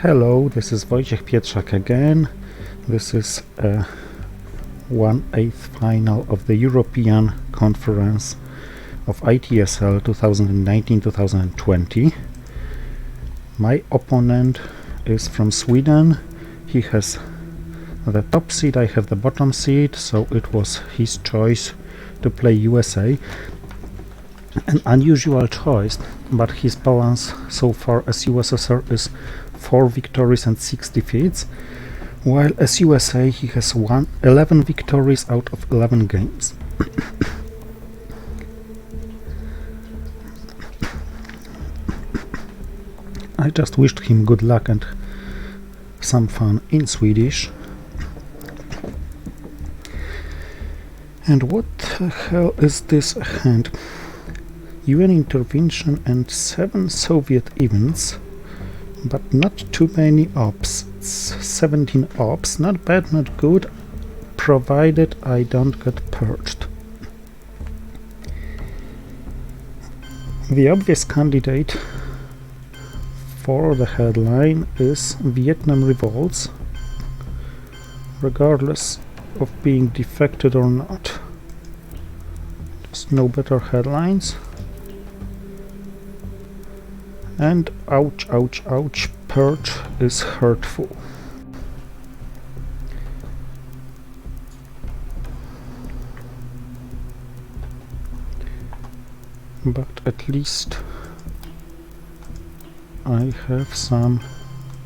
Hello, this is Wojciech Pietrzak again. This is a 1/8 final of the European Conference of ITSL 2019-2020. My opponent is from Sweden. He has the top seed, I have the bottom seed, so it was his choice to play USA. An unusual choice, but his balance so far as USSR is 4 victories and 6 defeats, while as USA he has 11 victories out of 11 games. I just wished him good luck and some fun in Swedish. And what the hell is this hand? UN intervention and 7 Soviet events, but not too many ops. It's 17 ops, not bad, not good, provided I don't get purged. The obvious candidate for the headline is Vietnam revolts, regardless of being defected or not. Just no better headlines. And ouch, ouch, ouch, purge is hurtful. But at least I have some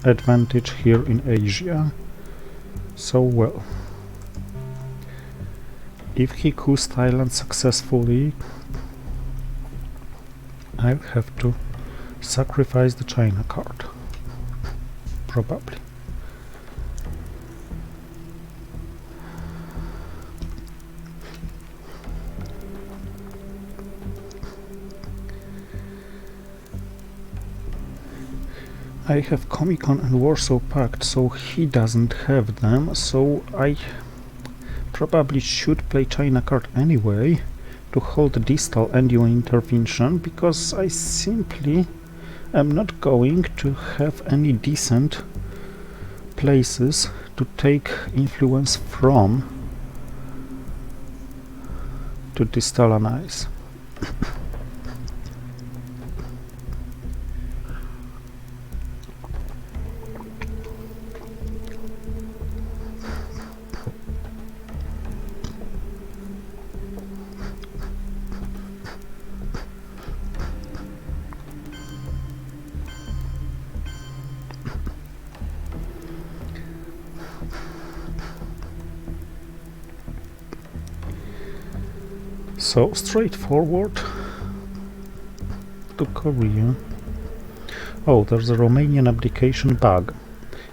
advantage here in Asia. So well, if he coups Thailand successfully, I'll have to sacrifice the China card, probably. I have Comic-Con and Warsaw Pact, so he doesn't have them, so I probably should play China card anyway to hold distal and UN intervention, because I simply am not going to have any decent places to take influence from to destalinize. So straightforward to Korea. Oh, there's a Romanian abdication bug.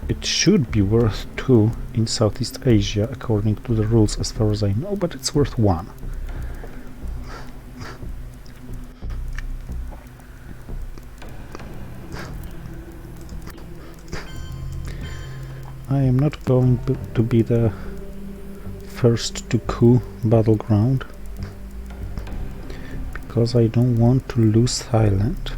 It should be worth 2 in Southeast Asia according to the rules as far as I know, but it's worth 1. I am not going to be the first to coup battleground, because I don't want to lose Thailand.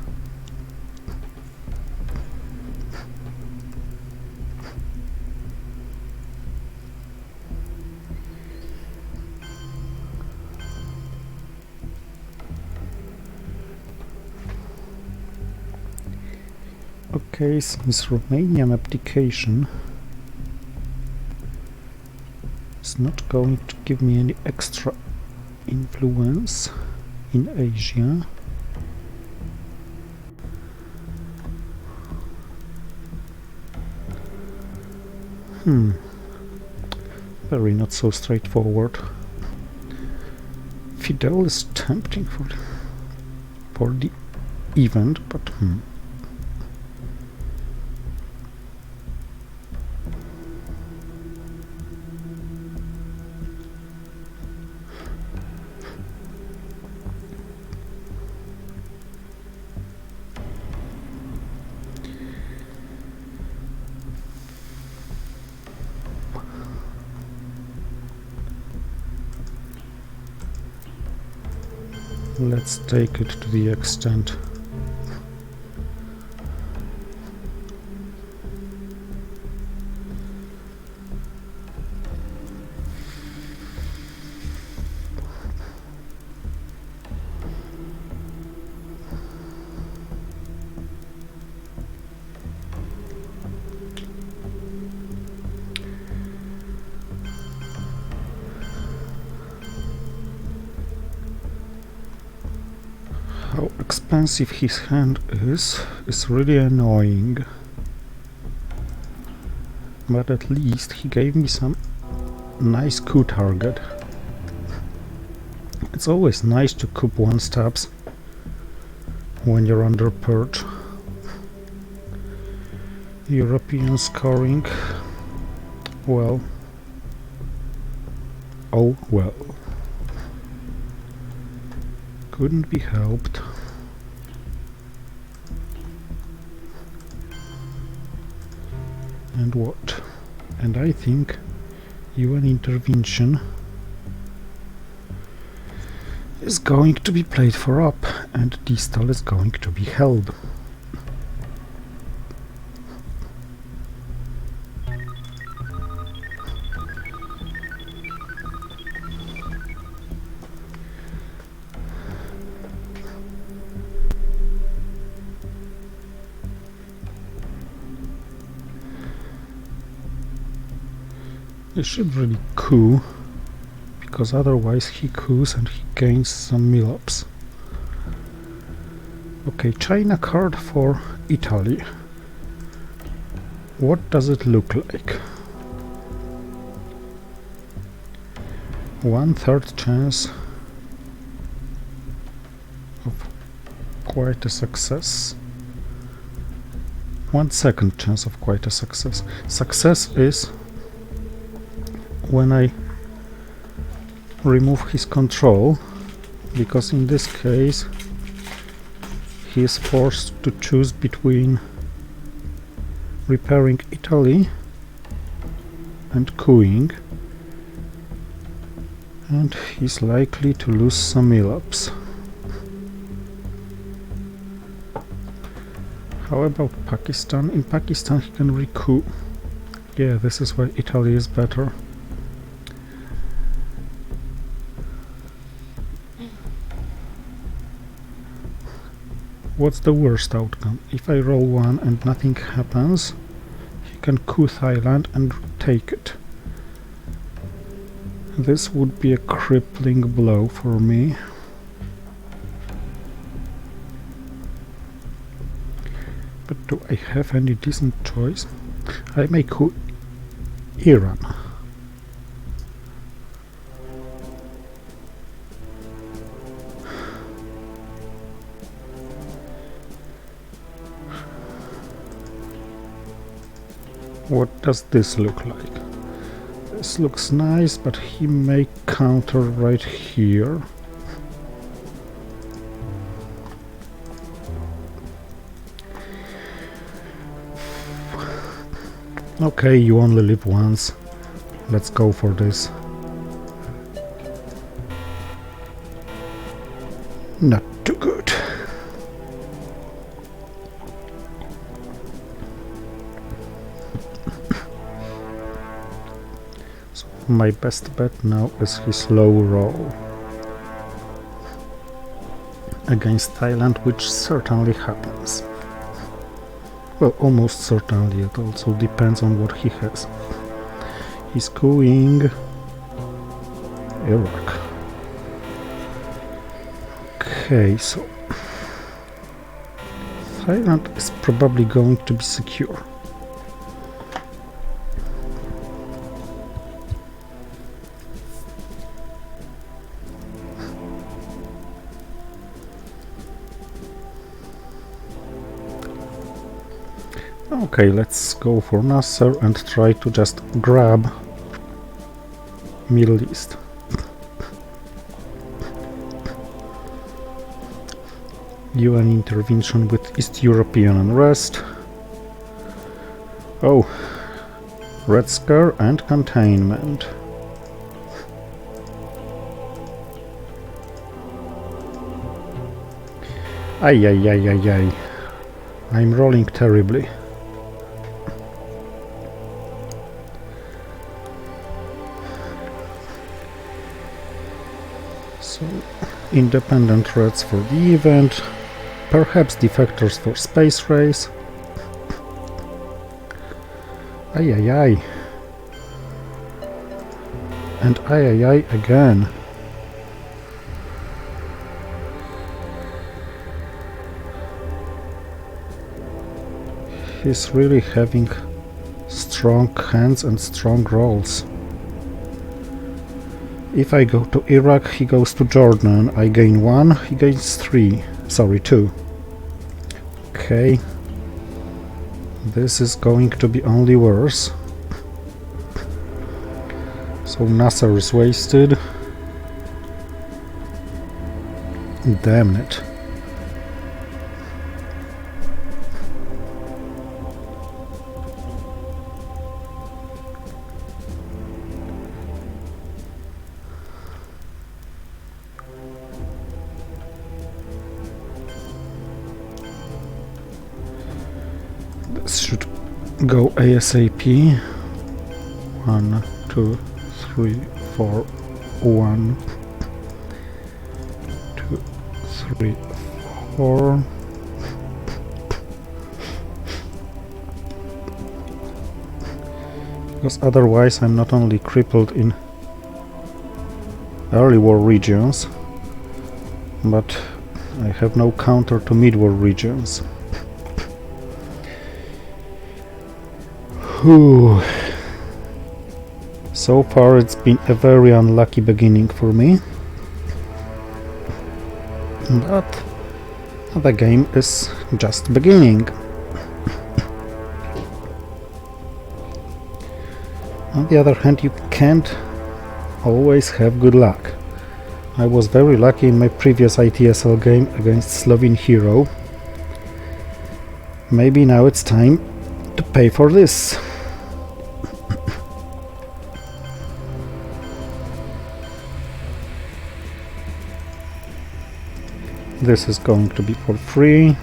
Okay, since Romanian abdication is not going to give me any extra influence in Asia, very not so straightforward. Fidel is tempting for the event, but let's take it to the extent expensive his hand is really annoying. But at least he gave me some nice coup target. It's always nice to coup one stabs when you're under purge. European scoring, well, oh well, couldn't be helped. And what? And I think UN intervention is going to be played for up, and distal is going to be held. He should really coup, because otherwise he coups and he gains some mill-ups. Okay, China card for Italy. What does it look like? 1/3 chance of quite a success. 1/2 chance of quite a success. Success is when I remove his control, because in this case he is forced to choose between repairing Italy and coupping, and he's likely to lose some mill-ups. How about Pakistan? In Pakistan he can recoup. Yeah, this is why Italy is better. What's the worst outcome? If I roll 1 and nothing happens, he can coup Thailand and take it. This would be a crippling blow for me. But do I have any decent choice? I may coup Iran. What does this look like? This looks nice, but he may counter right here. Okay, you only live once. Let's go for this. Not too good. So my best bet now is his low roll against Thailand, which certainly happens. Well, almost certainly. It also depends on what he has. He's coupping Iraq. Okay, so Thailand is probably going to be secure. Okay, let's go for Nasser and try to just grab Middle East. UN intervention with East European unrest. Oh, Red Scare and containment. Ay, ay, ay, ay, ay. I'm rolling terribly. So, independent threats for the event, perhaps defectors for space race. Ay ay ay. And ay ay ay again. He's really having strong hands and strong rolls. If I go to Iraq, he goes to Jordan. I gain 1, he gains 3. Sorry, 2. Okay. This is going to be only worse. So Nasser is wasted. Damn it. This should go ASAP. 1, 2, 3, 4, 1, 2, 3, 4. Because otherwise I'm not only crippled in early war regions, but I have no counter to mid-war regions. Whew. So far it's been a very unlucky beginning for me, but the game is just beginning. On the other hand, you can't always have good luck. I was very lucky in my previous ITSL game against Slovene Hero. Maybe now it's time to pay for this. This is going to be for free.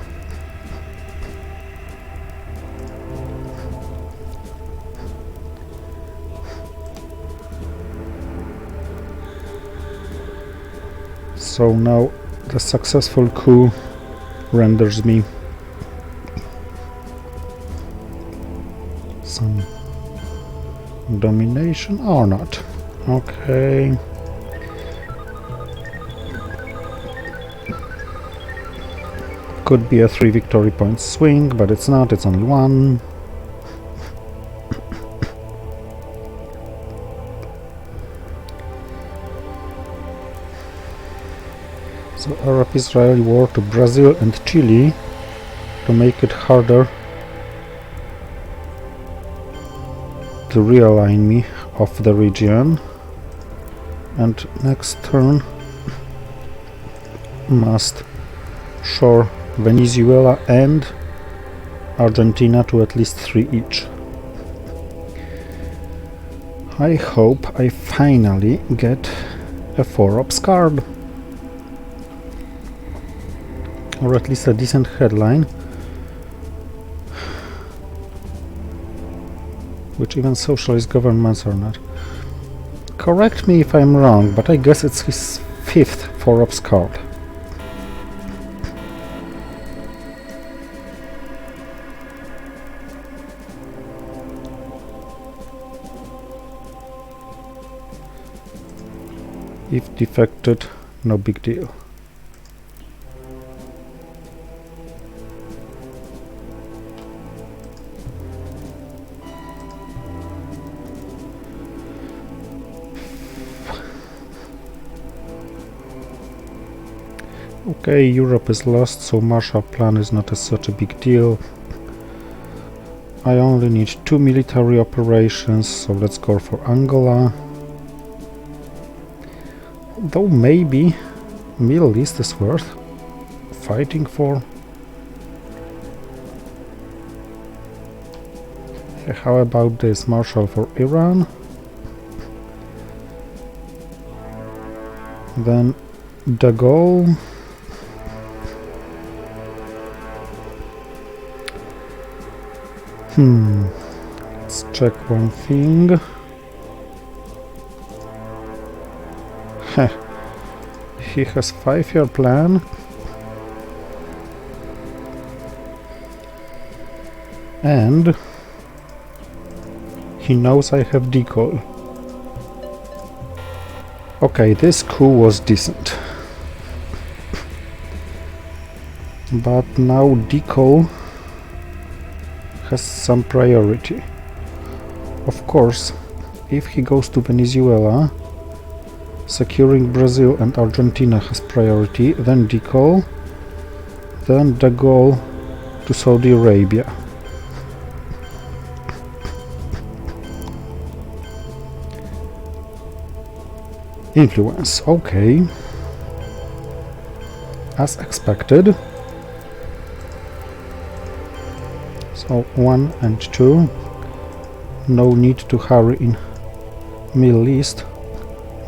So now the successful coup renders me some domination or not. Okay. Could be a 3 victory points swing, but it's not, it's only 1. So Arab-Israeli war to Brazil and Chile to make it harder to realign me off the region, and next turn must shore Venezuela and Argentina to at least 3 each. I hope I finally get a 4-ops card, or at least a decent headline, which even socialist governments are not. Correct me if I'm wrong, but I guess it's his 5th 4-ops card. If defected, no big deal. Okay, Europe is lost, so Marshall Plan is not such a big deal. I only need 2 military operations, so let's go for Angola. Though maybe Middle East is worth fighting for. How about this Marshall for Iran? Then De Gaulle. Let's check one thing. He has 5-year plan, and he knows I have decoy. Okay, this coup was decent, but now decoy has some priority. Of course, if he goes to Venezuela, securing Brazil and Argentina has priority, then decall, then de Gaulle to Saudi Arabia. Influence, okay. As expected. So 1 and 2. No need to hurry in Middle East.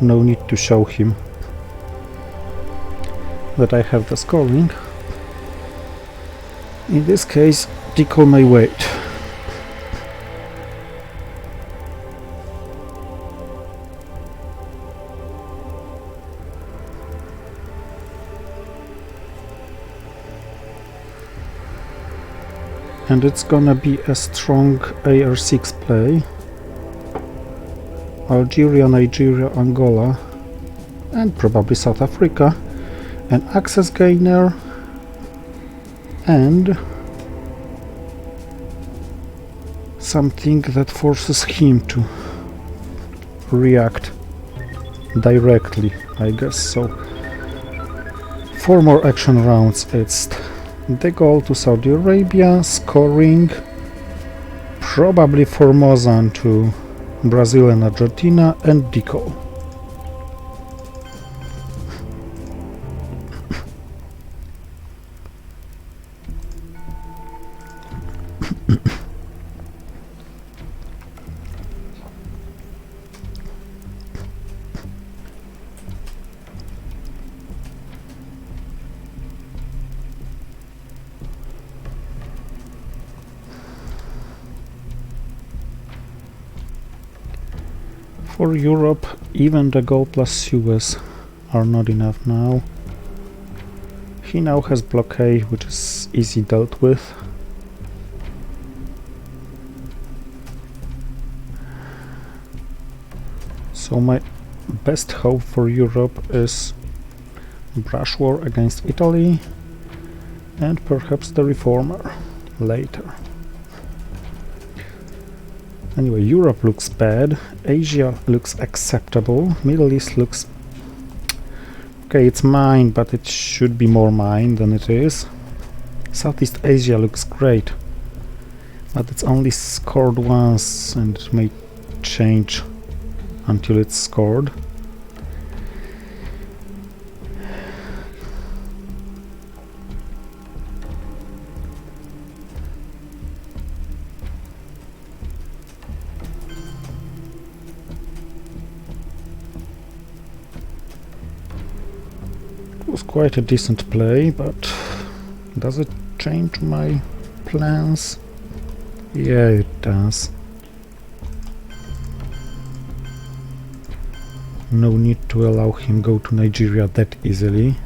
No need to show him that I have the scoring. In this case, decall may wait. And it's gonna be a strong AR6 play. Algeria, Nigeria, Angola, and probably South Africa. An access gainer and something that forces him to react directly, I guess. So 4 more action rounds. It's the goal to Saudi Arabia, scoring probably Formosan to Brazil and Argentina, and decall. For Europe, even the goal plus Suez are not enough now. He now has blockade, which is easy dealt with. So my best hope for Europe is brush war against Italy and perhaps the reformer later. Anyway, Europe looks bad, Asia looks acceptable, Middle East looks... okay, it's mine, but it should be more mine than it is. Southeast Asia looks great, but it's only scored once and it may change until it's scored. Was quite a decent play, but does it change my plans? Yeah, it does. No need to allow him go to Nigeria that easily,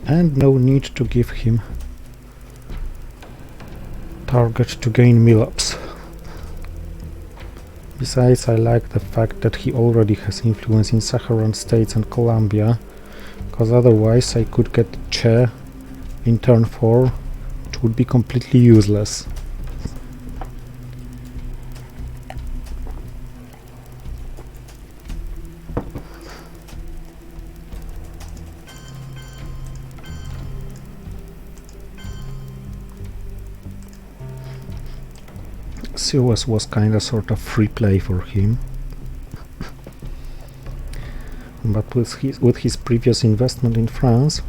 and no need to give him target to gain mill-ups. Besides, I like the fact that he already has influence in Saharan states and Colombia, because otherwise I could get Che in turn 4, which would be completely useless. Suez was kinda sort of free play for him. But with his previous investment in France,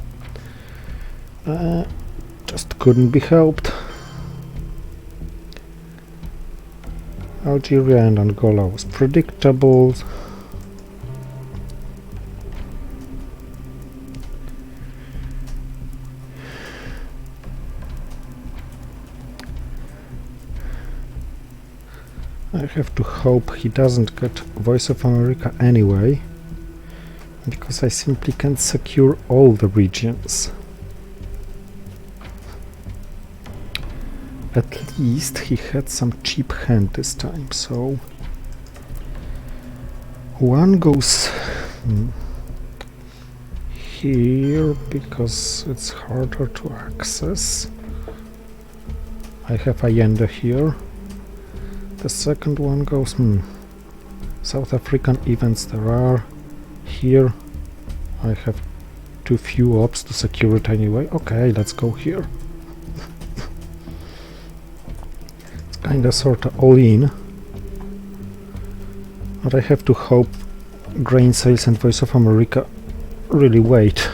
just couldn't be helped. Algeria and Angola was predictable. I have to hope he doesn't get Voice of America anyway, because I simply can't secure all the regions. At least he had some cheap hand this time, so one goes here because it's harder to access. I have Allende here. The second one goes... South African events there are. Here I have too few ops to secure it anyway. Okay, let's go here. It's kinda sorta all in. But I have to hope grain sales and Voice of America really wait.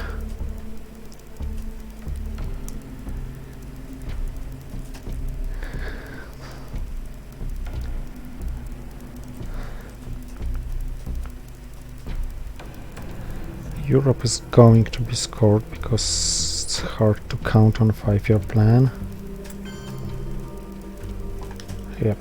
Europe is going to be scored because it's hard to count on a 5-year plan. Yep.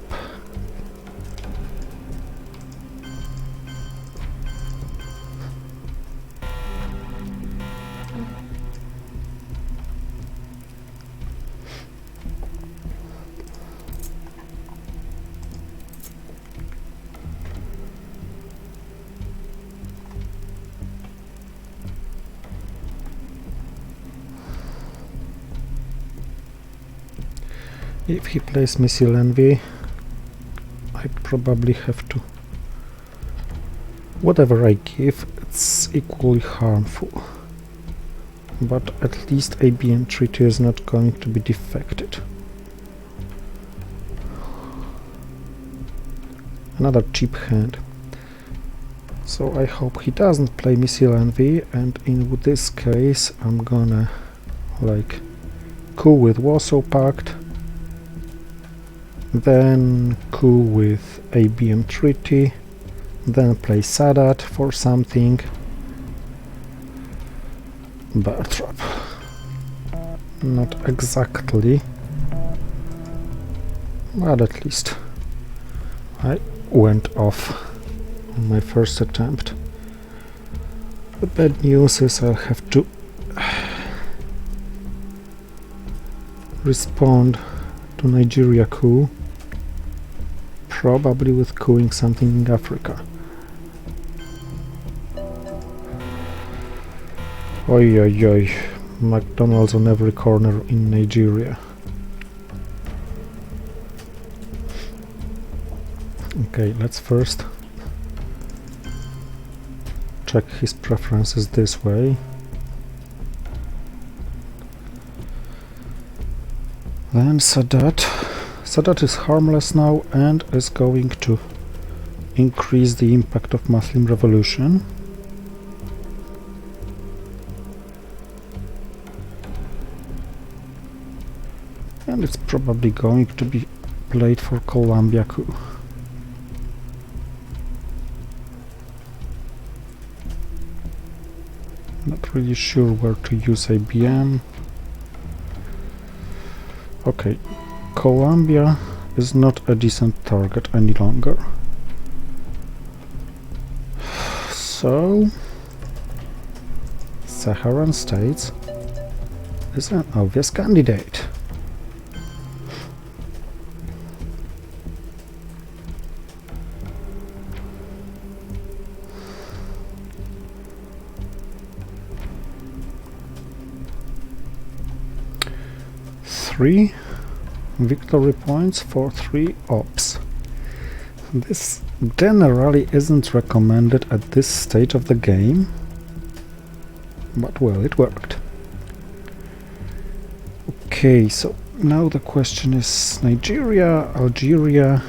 If he plays Missile Envy, I probably have to... Whatever I give, it's equally harmful. But at least ABM Treaty is not going to be defected. Another cheap hand. So I hope he doesn't play Missile Envy, and in this case I'm gonna like coup with Warsaw Pact, then coup with ABM Treaty, then play Sadat for something. Bear trap. Not exactly, but at least I went off on my first attempt. The bad news is I'll have to respond to Nigeria coup, probably with coupping something in Africa. Oi oi oi, McDonald's on every corner in Nigeria. Okay, let's first check his preferences this way. Then Sadat. Sadat is harmless now and is going to increase the impact of Muslim revolution. And it's probably going to be played for Colombia coup. Not really sure where to use ABM. Okay, Colombia is not a decent target any longer. So, Saharan states is an obvious candidate. Three victory points for 3 ops. This generally isn't recommended at this stage of the game, but well, it worked. Okay, so now the question is Nigeria, Algeria,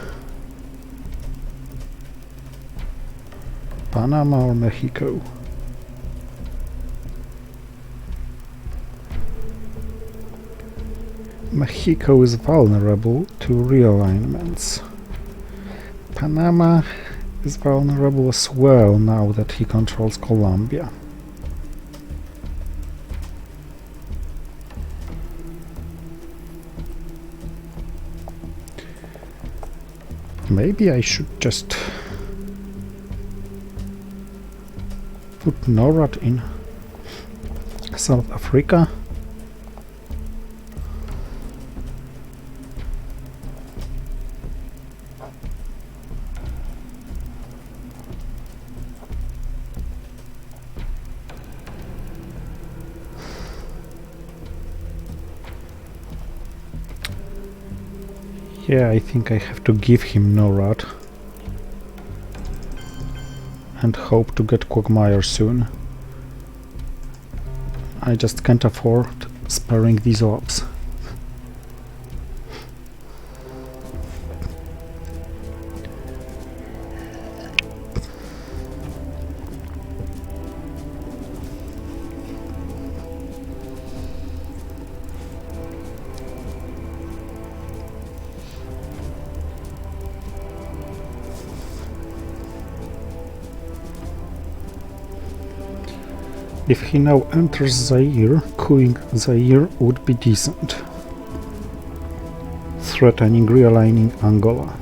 Panama or Mexico? Mexico is vulnerable to realignments. Panama is vulnerable as well now that he controls Colombia. Maybe I should just put NORAD in South Africa. Yeah, I think I have to give him NORAD and hope to get Quagmire soon. I just can't afford sparing these ops. If he now enters Zaire, cooing Zaire would be decent. Threatening realigning Angola.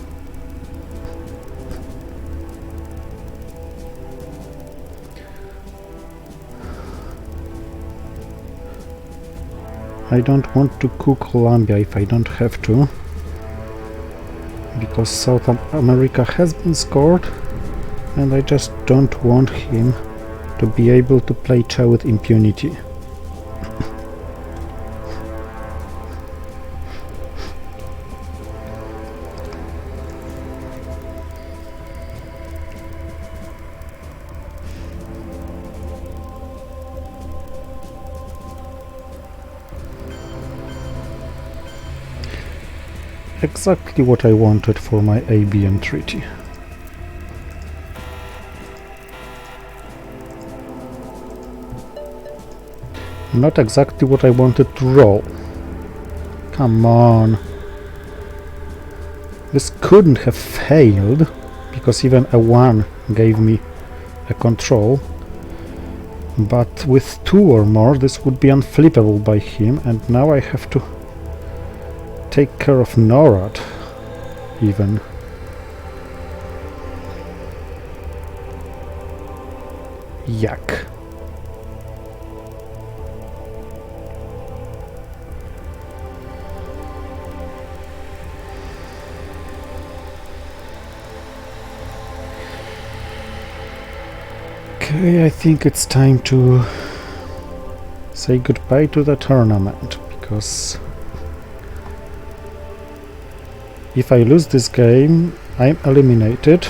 I don't want to coup Colombia if I don't have to, because South America has been scored and I just don't want him to be able to play Cha with impunity. Exactly what I wanted for my ABM treaty. Not exactly what I wanted to roll. Come on. This couldn't have failed, because even a 1 gave me a control. But with 2 or more, this would be unflippable by him, and now I have to take care of NORAD, even. Yuck. Okay, I think it's time to say goodbye to the tournament, because if I lose this game, I'm eliminated.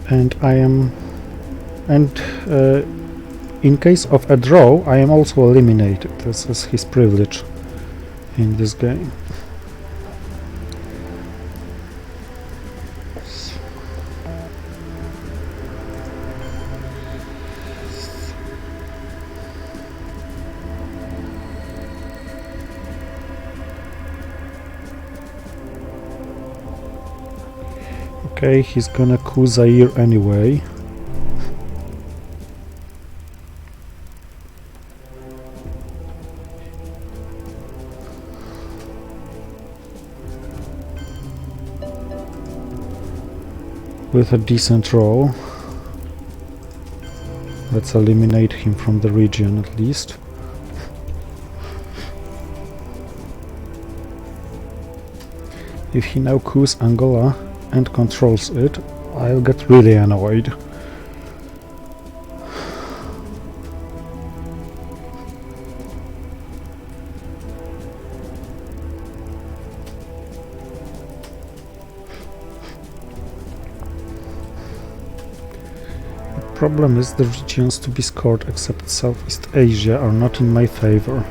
And in case of a draw, I am also eliminated. This is his privilege in this game. Okay, he's gonna coup Zaire anyway. With a decent roll. Let's eliminate him from the region at least. If he now coups Angola and controls it, I'll get really annoyed. The problem is the regions to be scored except Southeast Asia are not in my favor.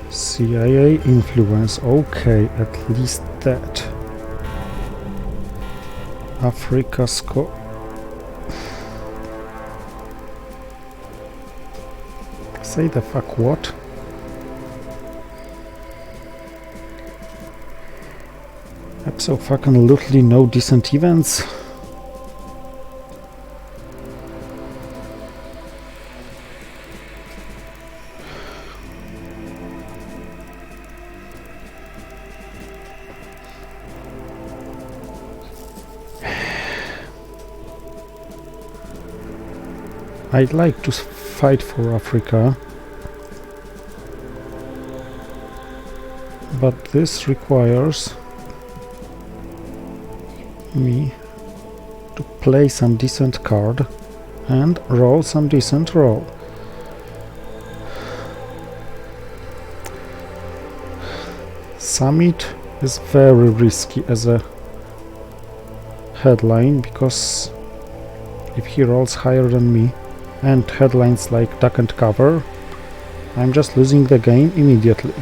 CIA influence, okay, at least that. Africa score. Say the fuck what? Abso-fucking-lutely no decent events. I'd like to fight for Africa, but this requires me to play some decent card and roll some decent roll. Summit is very risky as a headline, because if he rolls higher than me and headlines like duck and cover, I'm just losing the game immediately.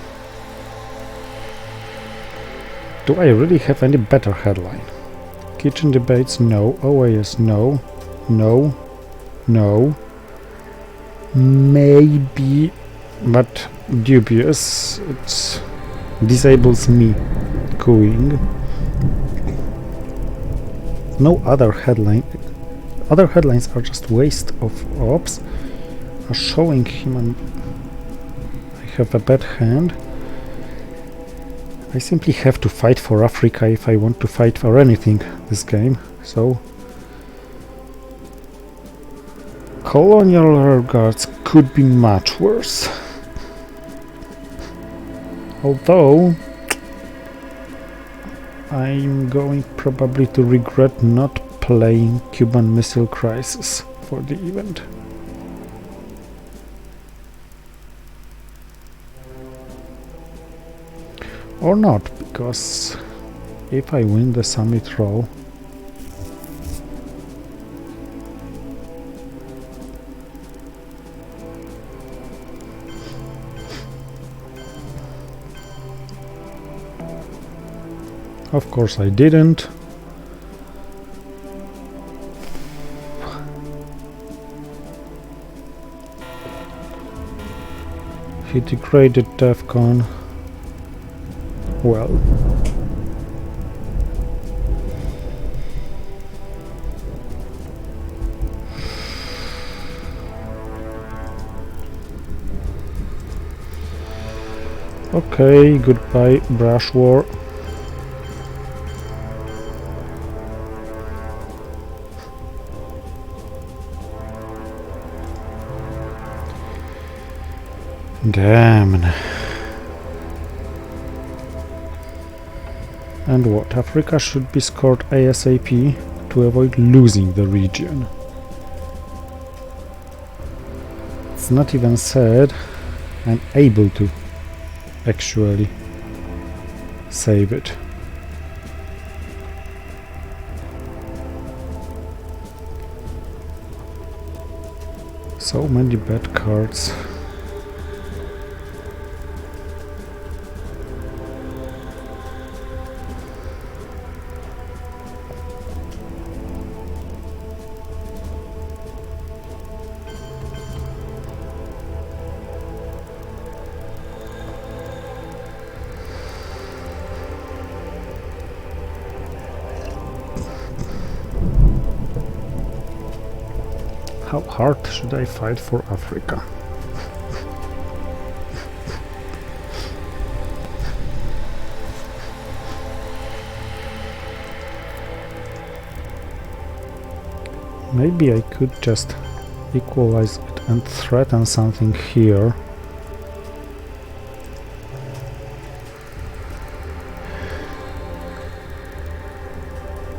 Do I really have any better headline? Kitchen debates, no. OAS, no. No. No. Maybe, but dubious. It disables me queuing. No other headline. Other headlines are just waste of ops. Are showing him and I have a bad hand. I simply have to fight for Africa if I want to fight for anything this game. So colonial guards could be much worse. Although I'm going probably to regret not playing Cuban Missile Crisis for the event. Or not, because if I win the summit roll, of course I didn't. He degraded DEFCON. Well, okay, goodbye brush war. Damn. And what? Africa should be scored ASAP to avoid losing the region. It's not even said I'm able to actually save it. So many bad cards. How hard should I fight for Africa? Maybe I could just equalize it and threaten something here.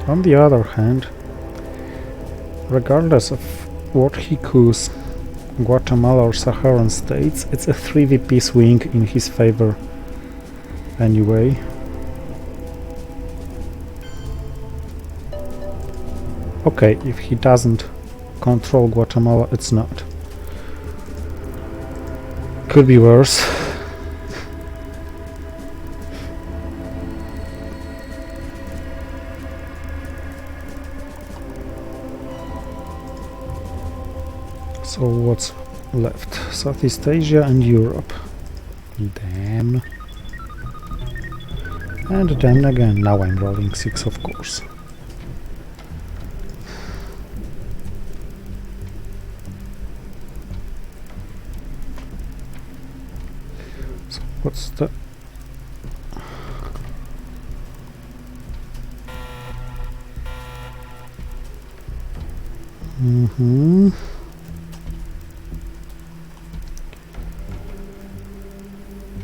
On the other hand, regardless of what he coups, Guatemala or Saharan states, it's a 3VP swing in his favor anyway. Okay, if he doesn't control Guatemala, it's not. Could be worse. So what's left? Southeast Asia and Europe. Damn. And then again, now I'm rolling 6, of course. So what's the...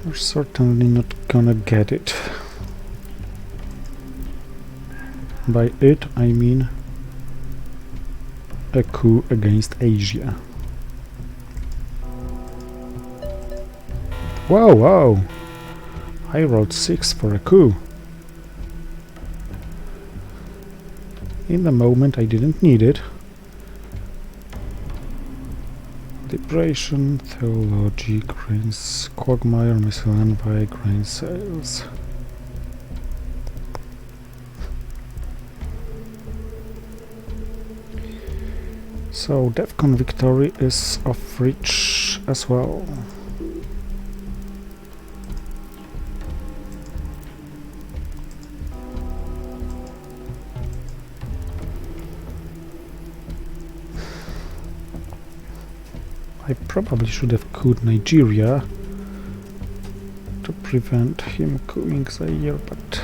We're certainly not gonna get it. By it, I mean a coup against Asia. Whoa, whoa! I wrote 6 for a coup. In the moment I didn't need it. Depression, theology, grains, quagmire, missile envy, grain sales. So DEFCON victory is of reach as well. I probably should have cooed Nigeria to prevent him cooing Zaire, but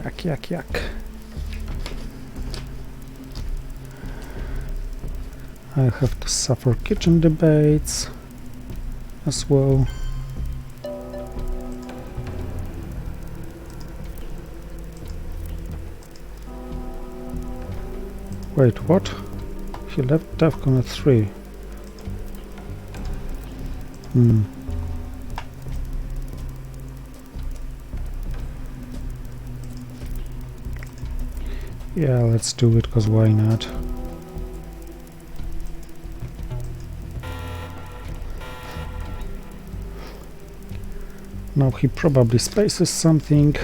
yuck. I'll have to suffer kitchen debates as well. Wait, what? He left DEFCON at 3. Yeah, let's do it, cause why not? Now he probably spaces something.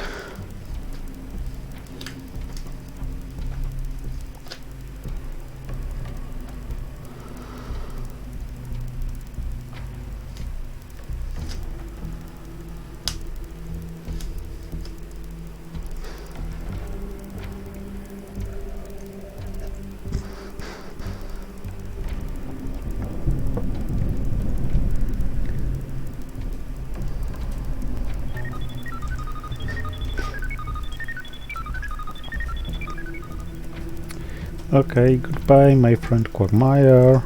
Okay, goodbye, my friend Quagmire.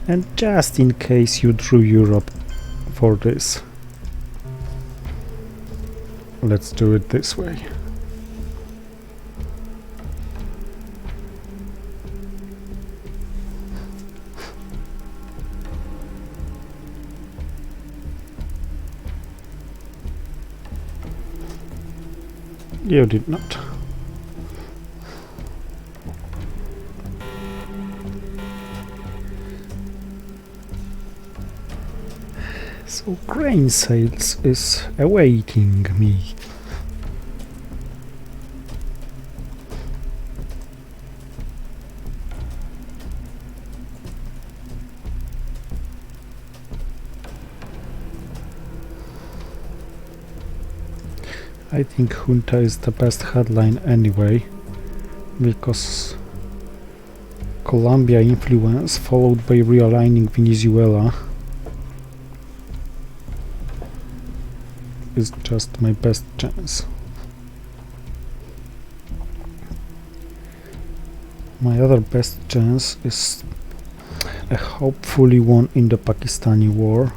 And just in case you drew Europe for this, let's do it this way. You did not. So grain sales is awaiting me. I think junta is the best headline anyway, because Colombia influence followed by realigning Venezuela is just my best chance. My other best chance is a hopefully won in the Pakistani war.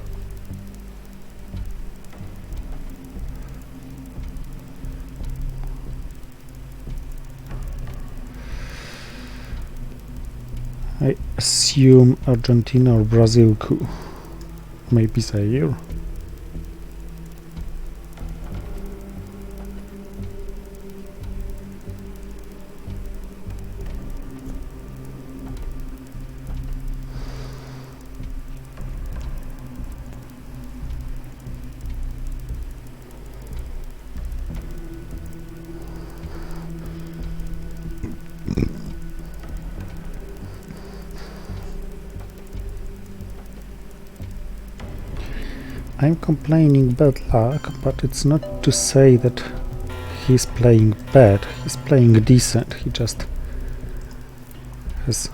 I assume Argentina or Brazil coup, maybe Zaire. I'm complaining bad luck, but it's not to say that he's playing bad. He's playing decent. He just has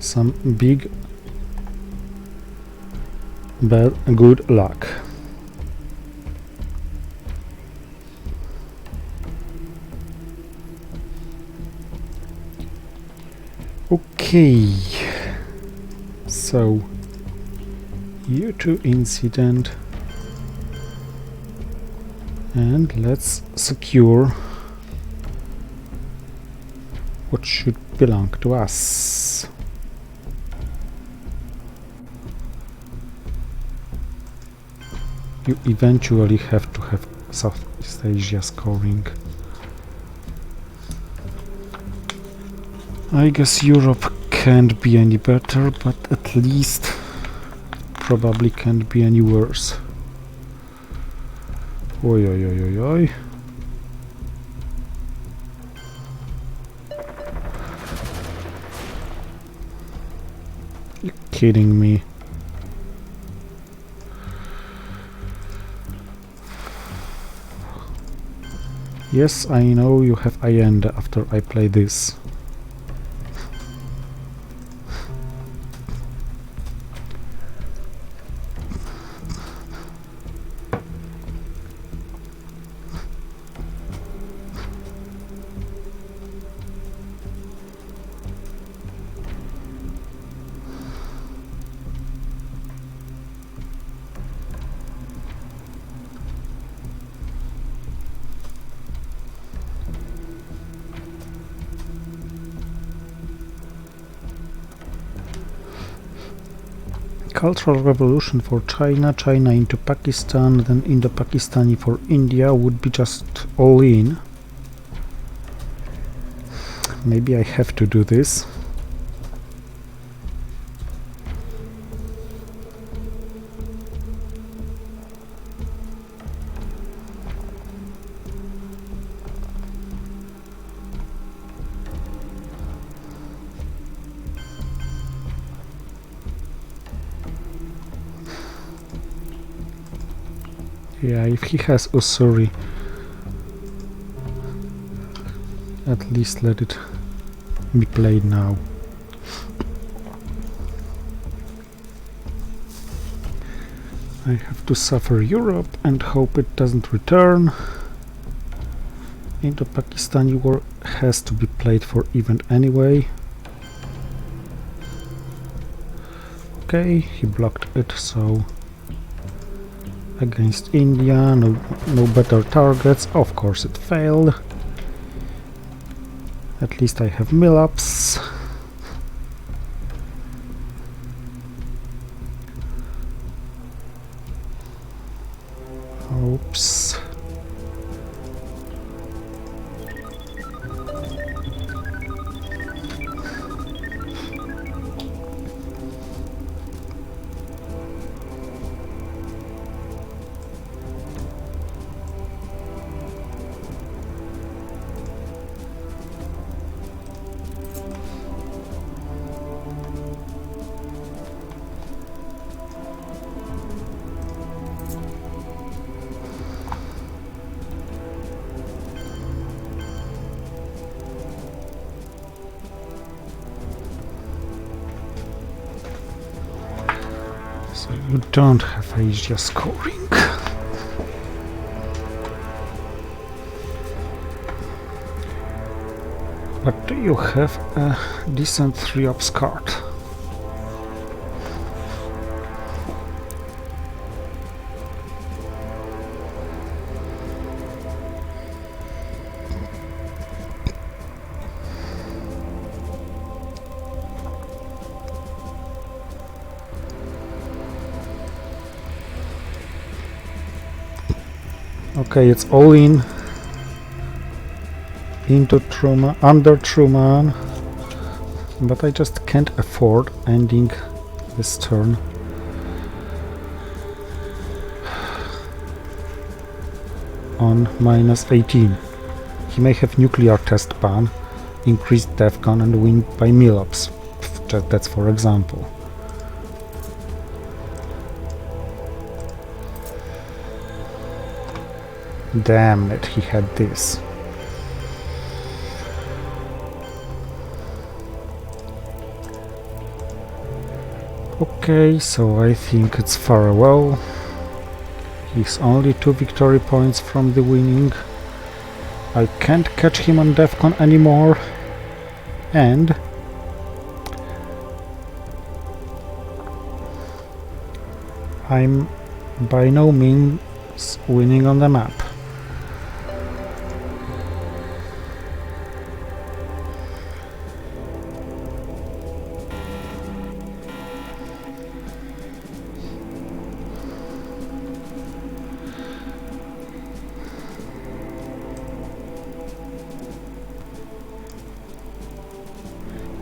some big bad good luck. Okay, so U2 incident, and let's secure what should belong to us. You eventually have to have Southeast Asia scoring. I guess Europe can't be any better, but at least probably can't be any worse. Oi, oi, oi, oi, oi. You're kidding me. Yes, I know you have Allende after I play this. Cultural revolution for China, China into Pakistan, then Indo-Pakistani for India would be just all in. Maybe I have to do this. Yeah, if he has Ussuri, at least let it be played now. I have to suffer Europe and hope it doesn't return. Indo-Pakistani war has to be played for event anyway. Okay, he blocked it, so against India, no better targets. Of course it failed. At least I have mill-ups. Oops. So you don't have Asia scoring. But do you have a decent 3-ops card? Okay, it's all in into Truman, under Truman, but I just can't afford ending this turn. On -18. He may have nuclear test ban, increased DEFCON and win by mill-ups. That's for example. Damn it, he had this. Okay, so I think it's farewell. He's only 2 victory points from the winning. I can't catch him on DEFCON anymore. And I'm by no means winning on the map.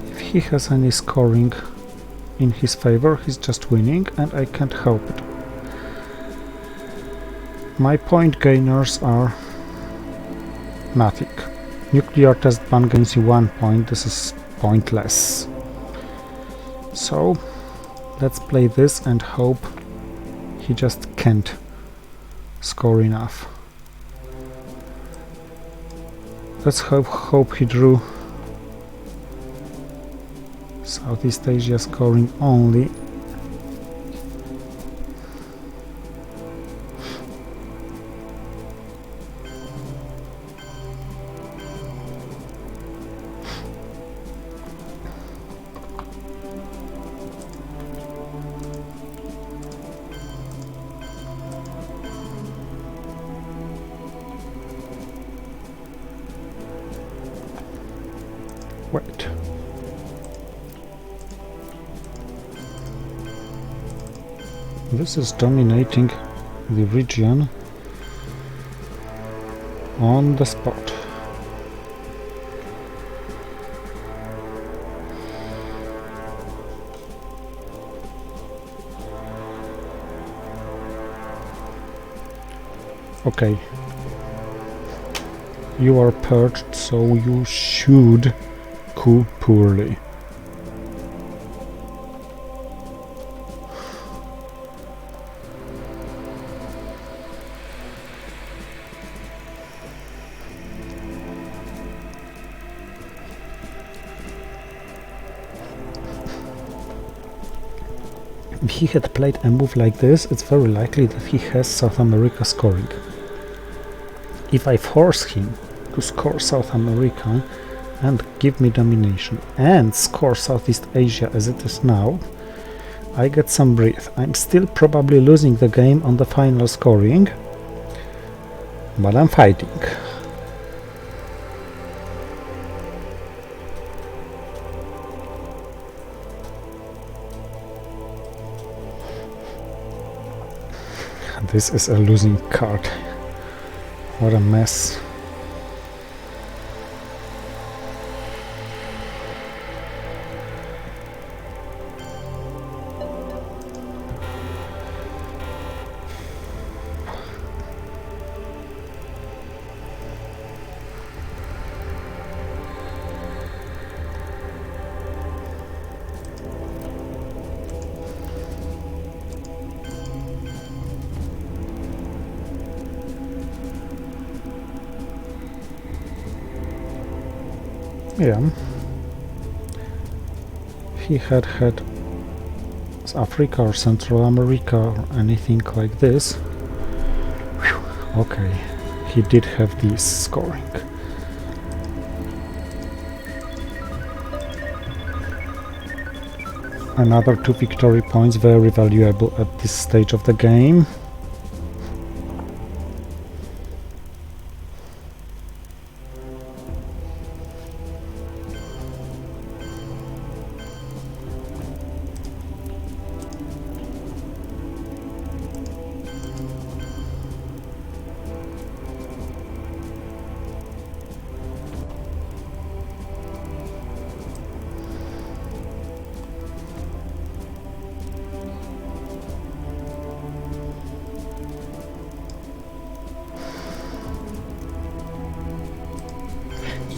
If he has any scoring in his favor, he's just winning, and I can't help it. My point gainers are nothing. Nuclear test ban gains you 1 point, this is pointless. So let's play this and hope he just can't score enough. Let's hope he drew Southeast Asia scoring only. Wait. This is dominating the region on the spot. Okay. You are perched, so you should coup poorly. If he had played a move like this, it's very likely that he has South America scoring. If I force him to score South America and give me domination and score Southeast Asia as it is now, I get some breath. I'm still probably losing the game on the final scoring, but I'm fighting. This is a losing card. What a mess. Yeah, he had Africa or Central America or anything like this. Whew. Okay, he did have this scoring. Another 2 victory points, very valuable at this stage of the game.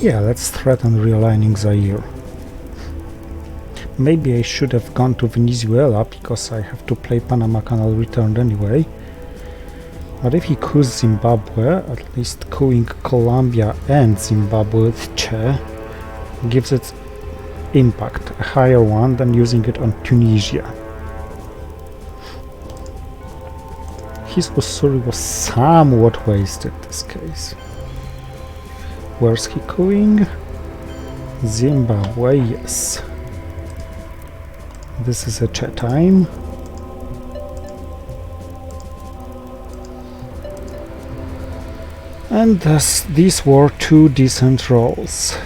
Yeah, let's threaten realigning Zaire. Maybe I should have gone to Venezuela, because I have to play Panama Canal returned anyway. But if he coups Zimbabwe, at least couing Colombia and Zimbabwe with Che gives it impact, a higher one than using it on Tunisia. His Usuri was somewhat wasted this case. Where's he going? Zimbabwe, yes. This is a Che time. And thus these were two decent rolls.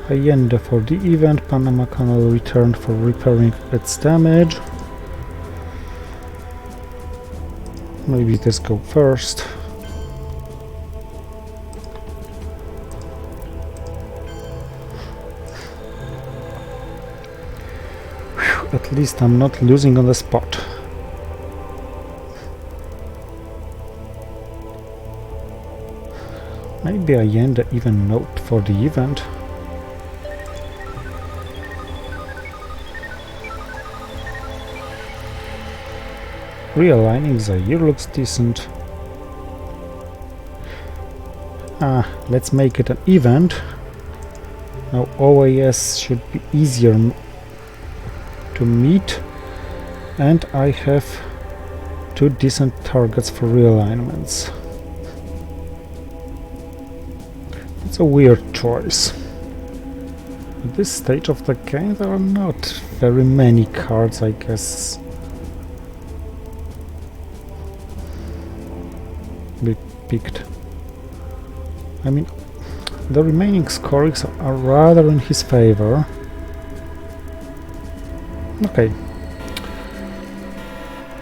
Allende for the event, Panama Canal returned for repairing its damage. Maybe this go first. Whew, at least I'm not losing on the spot. Maybe Allende even note for the event. Realigning Zaire looks decent. Let's make it an event. Now OAS should be easier to meet, and I have two decent targets for realignments. It's a weird choice. At this stage of the game there are not very many cards, I guess, be picked. I mean, the remaining scorings are rather in his favor. Okay,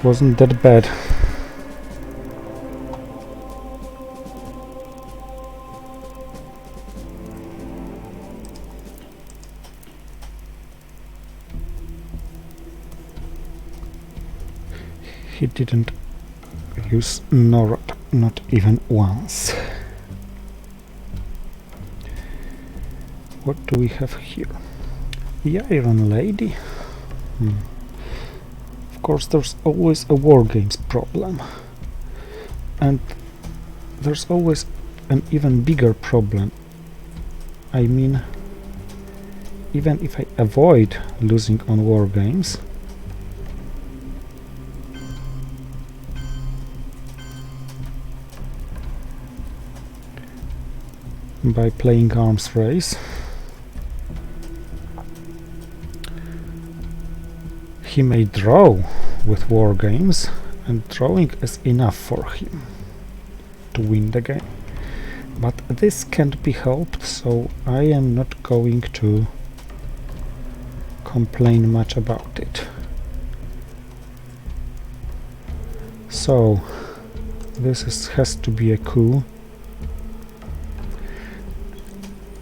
wasn't that bad. He didn't use NORAD, not even once. What do we have here? The Iron Lady? Of course, there's always a war games problem. And there's always an even bigger problem. I mean, even if I avoid losing on war games, by playing arms race, he may draw with war games, and drawing is enough for him to win the game. But this can't be helped, so I am not going to complain much about it. So this has to be a coup.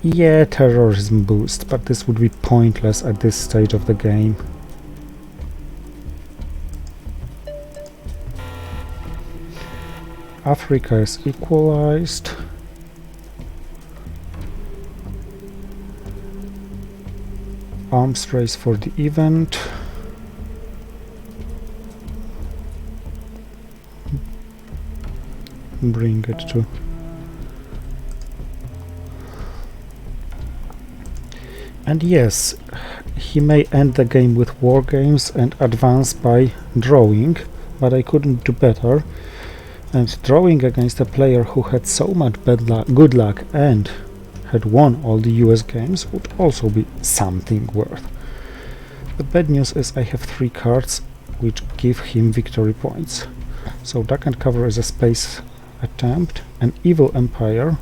Yeah, terrorism boost, but this would be pointless at this stage of the game. Africa is equalized. Arms race for the event. Bring it to and yes, he may end the game with war games and advance by drawing, but I couldn't do better. And drawing against a player who had so much good luck and had won all the US games would also be something worth. The bad news is I have 3 cards which give him victory points. So Duck and Cover is a space attempt, an Evil Empire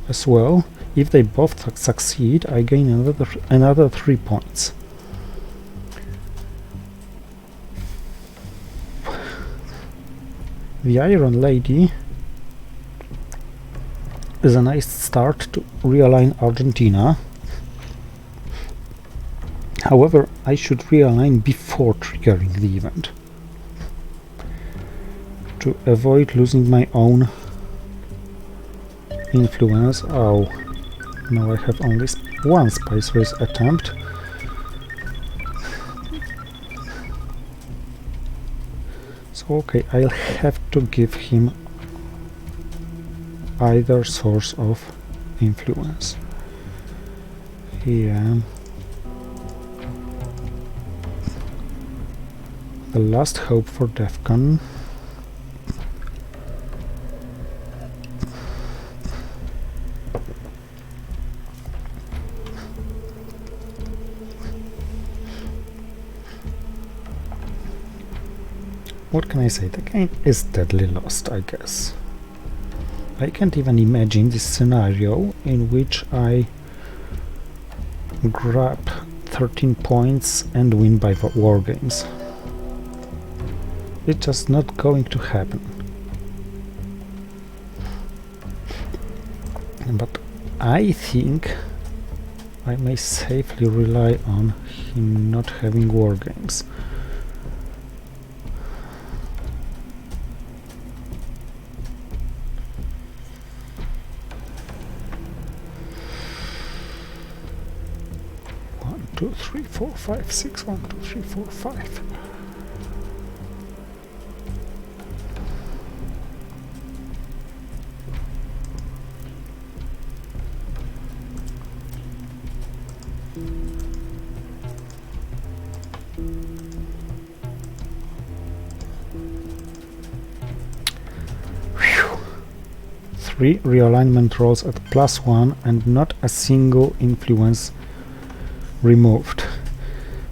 as well. If they both succeed, I gain another 3 points. The Iron Lady is a nice start to realign Argentina. However, I should realign before triggering the event to avoid losing my own influence. Oh, now I have only one Spice Race attempt. So okay, I'll have to give him either source of influence. Yeah. The last hope for Defcon. what can I say? The game is deadly lost, I guess. I can't even imagine this scenario in which I grab 13 points and win by war games. It's just not going to happen. But I think I may safely rely on him not having war games. One, two, three, four, five, six. 1, 2, 3, 4, 5. Three realignment rolls at +1 and not a single influence removed.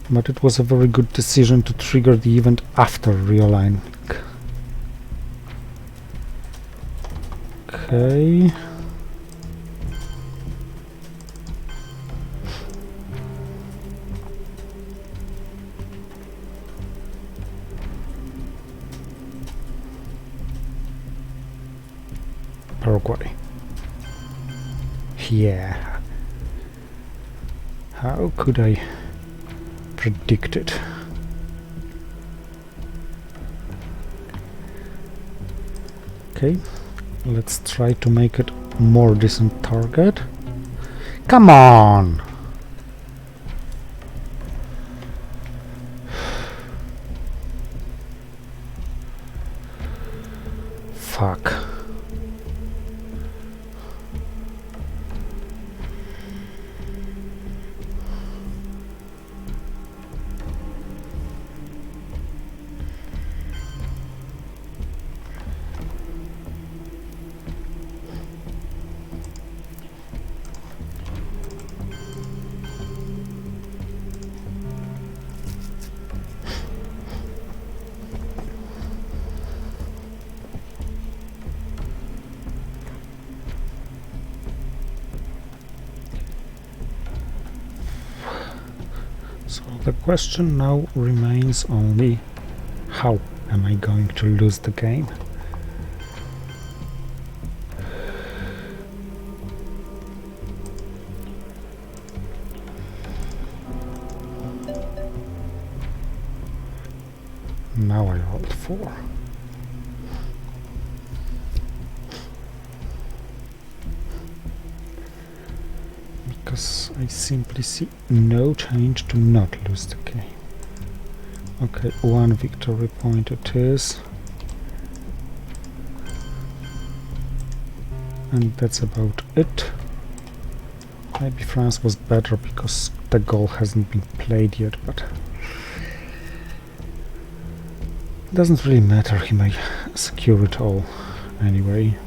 But it was a very good decision to trigger the event after realigning. Okay. Paraguay. Yeah. How could I predict it? Okay, let's try to make it more decent target. Come on! Fuck. So the question now remains only, how am I going to lose the game? Now I rolled 4. Because I simply see no change to not lose the game. Okay, 1 victory point it is. And that's about it. Maybe France was better because the goal hasn't been played yet, but it doesn't really matter, he may secure it all anyway.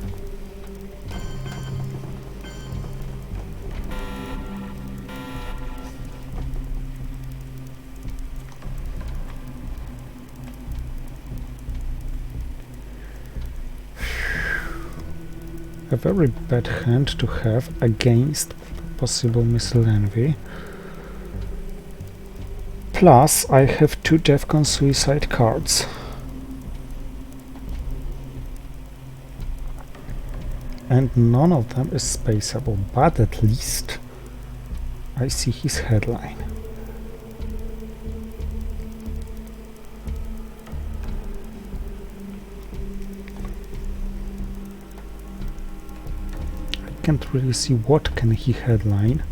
A very bad hand to have against possible missile envy. Plus, I have 2 DEFCON suicide cards. And none of them is spaceable, but at least I see his headline. Can't really see what can he headline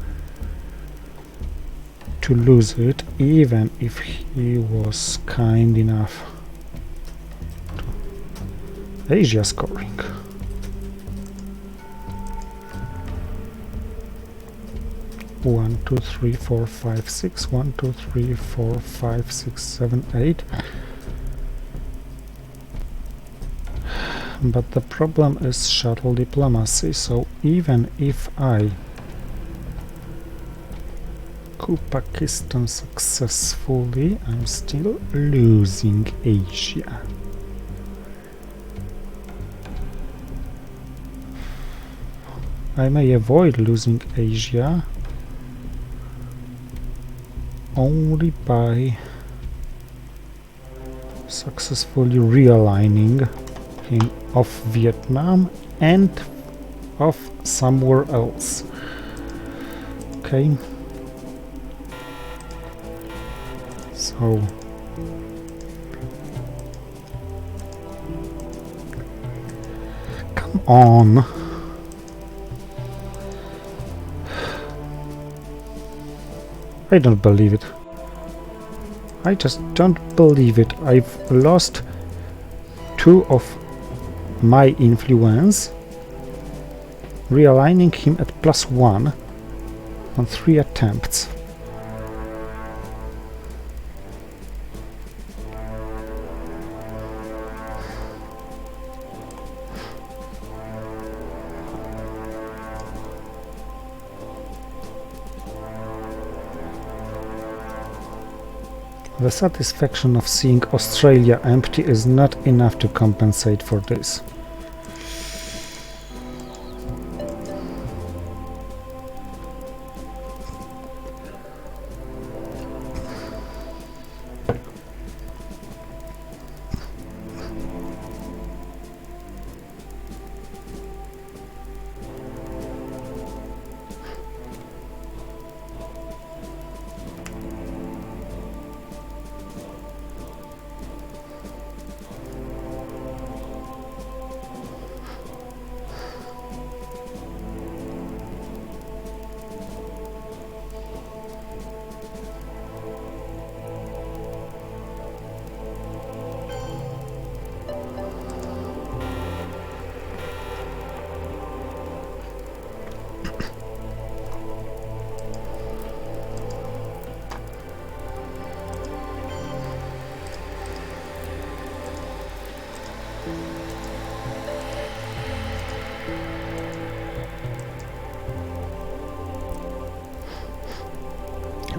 to lose it, even if he was kind enough to Asia scoring. One, two, three, four, five, six. 1, 2, 3, 4, 5, 6, 7, 8. But the problem is shuttle diplomacy, so even if I coup Pakistan successfully, I'm still losing Asia. I may avoid losing Asia only by successfully realigning him off Vietnam and off somewhere else. Okay. So come on. I don't believe it. I just don't believe it. I've lost 2 of my influence, realigning him at +1 on 3 attempts. The satisfaction of seeing Australia empty is not enough to compensate for this.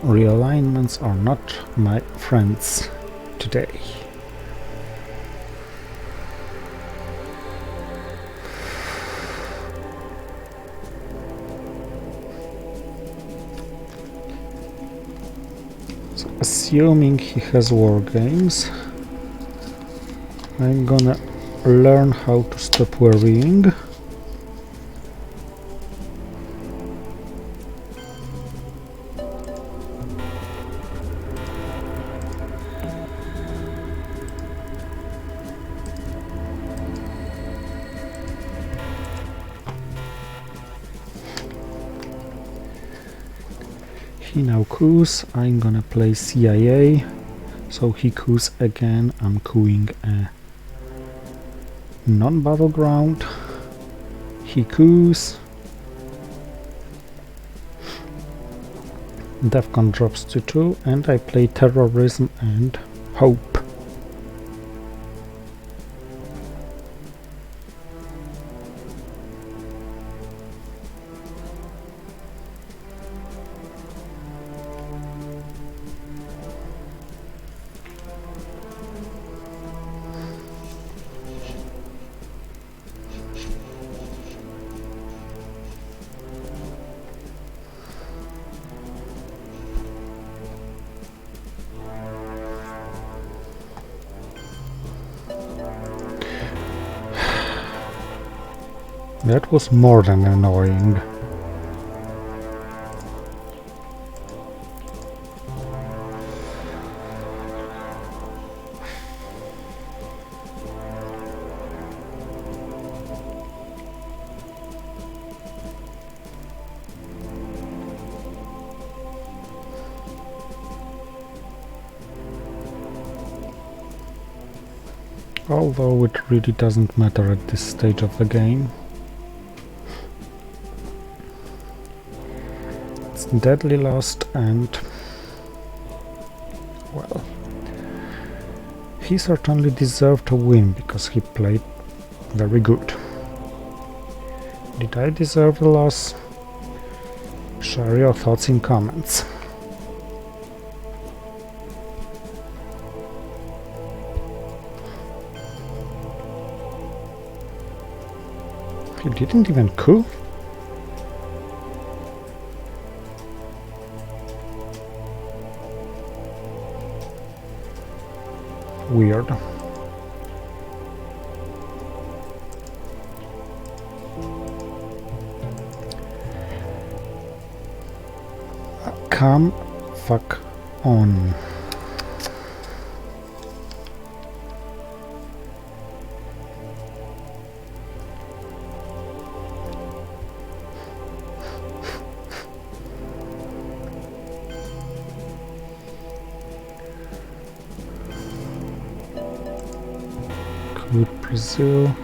Realignments are not my friends today. So, assuming he has war games, I'm gonna learn how to stop worrying. He now coups, I'm gonna play CIA, so he coups again, I'm couing a non-battleground, he coups, DEFCON drops to 2, and I play terrorism and hope. That was more than annoying. Although it really doesn't matter at this stage of the game. It's deadly lost, and well, he certainly deserved to win because he played very good. Did I deserve the loss? Share your thoughts in comments. He didn't even coup? weird. Come fuck on. Good Brazil.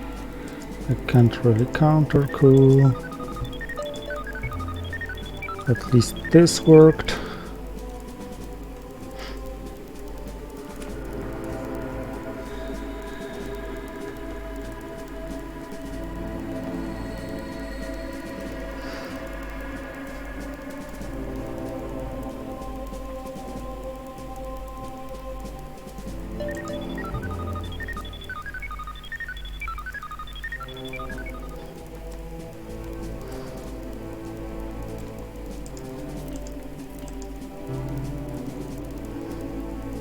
I can't really counter coup. At least this worked.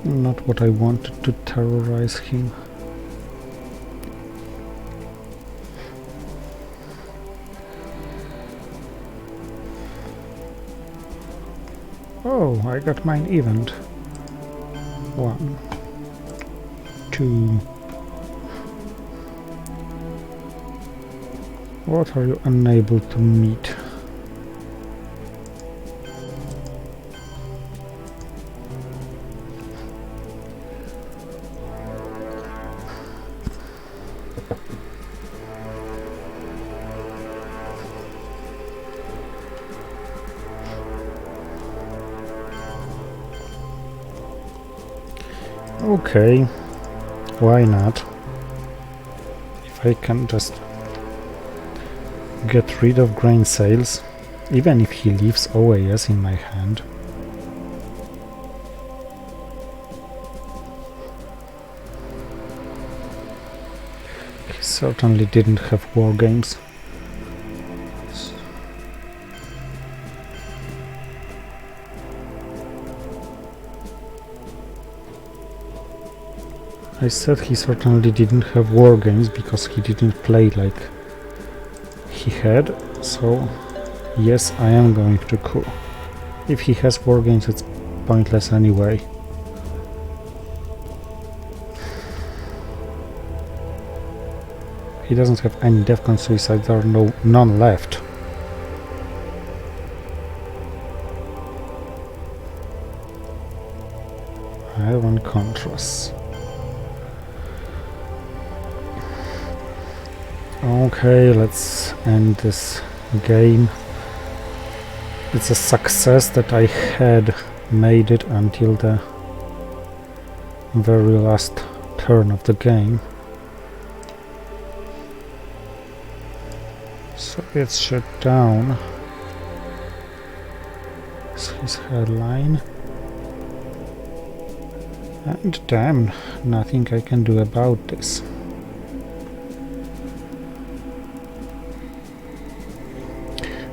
Not what I wanted to terrorize him. Oh, I got mine event. 1, 2. What are you unable to meet? Okay, why not? If I can just get rid of grain sales, even if he leaves OAS in my hand. He certainly didn't have war games. I said he certainly didn't have war games because he didn't play like he had, so yes, I am going to coup. If he has war games, it's pointless anyway. He doesn't have any DEFCON suicides, there are none left. I want Contras. Okay, let's end this game. It's a success that I had made it until the very last turn of the game. So it's shut down. It's his headline. And damn, nothing I can do about this.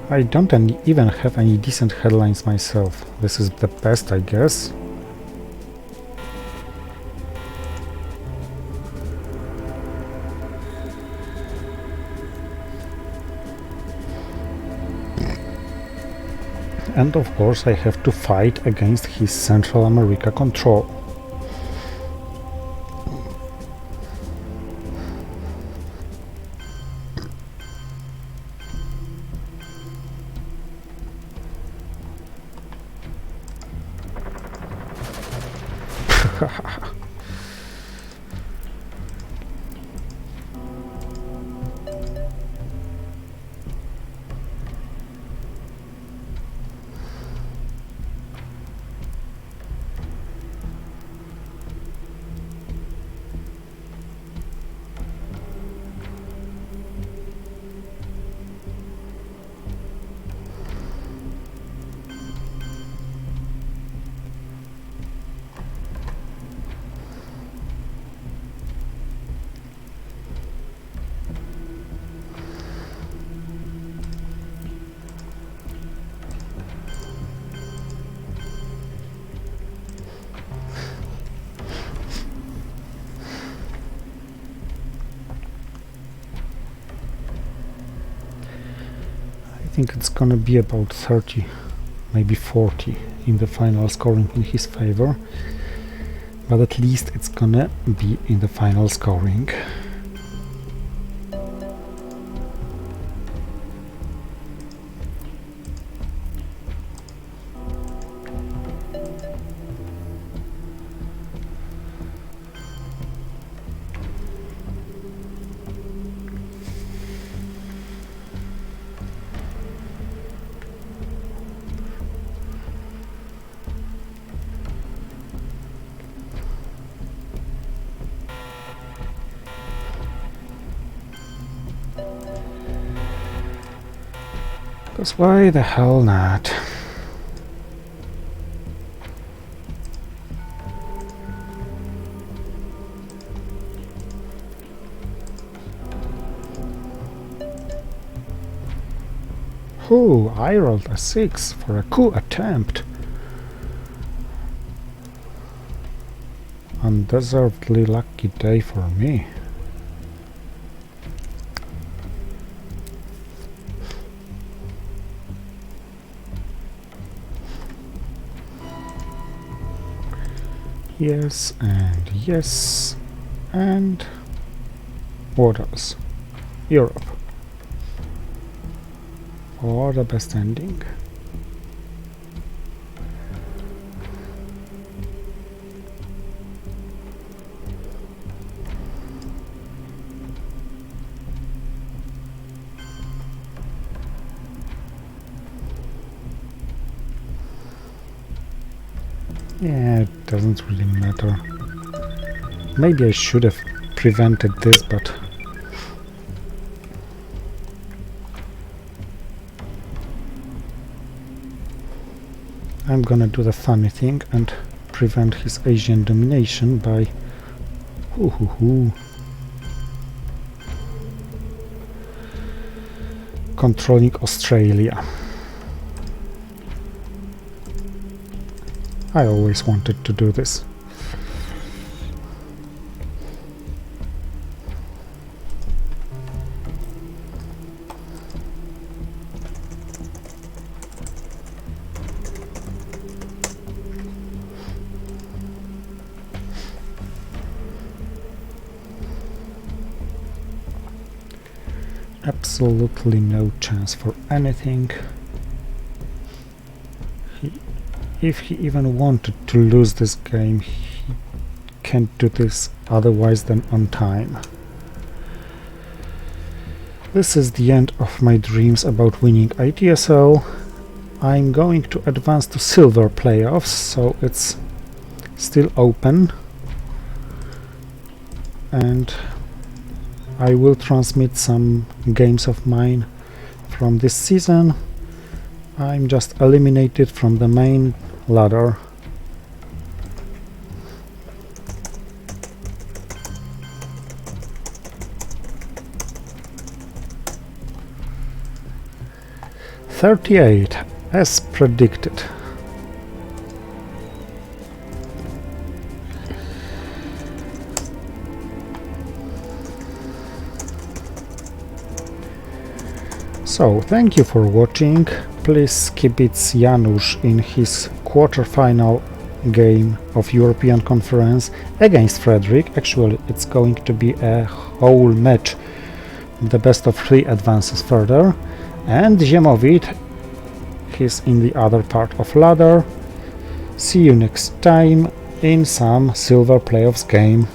I don't even have any decent headlines myself. This is the best, I guess. And of course I have to fight against his Central America control. think it's gonna be about 30, maybe 40 in the final scoring in his favor, but at least it's gonna be in the final scoring. Because why the hell not? Oh, I rolled a 6 for a coup attempt. Undeservedly lucky day for me. Yes, and yes, and what else? Europe. For the best ending. Yeah, it doesn't really matter. Maybe I should have prevented this, but I'm gonna do the funny thing and prevent his Asian domination by controlling Australia. I always wanted to do this. Absolutely no chance for anything. If he even wanted to lose this game, he can't do this otherwise than on time. This is the end of my dreams about winning ITSL. I'm going to advance to silver playoffs, so it's still open, and I will transmit some games of mine from this season. I'm just eliminated from the main ladder. $38, as predicted. So, thank you for watching. Please kibic Janusz in his quarterfinal game of European Conference against Fredrik. Actually, it's going to be a whole match. The best of 3 advances further. And Ziemowit, he's in the other part of ladder. See you next time in some silver playoffs game.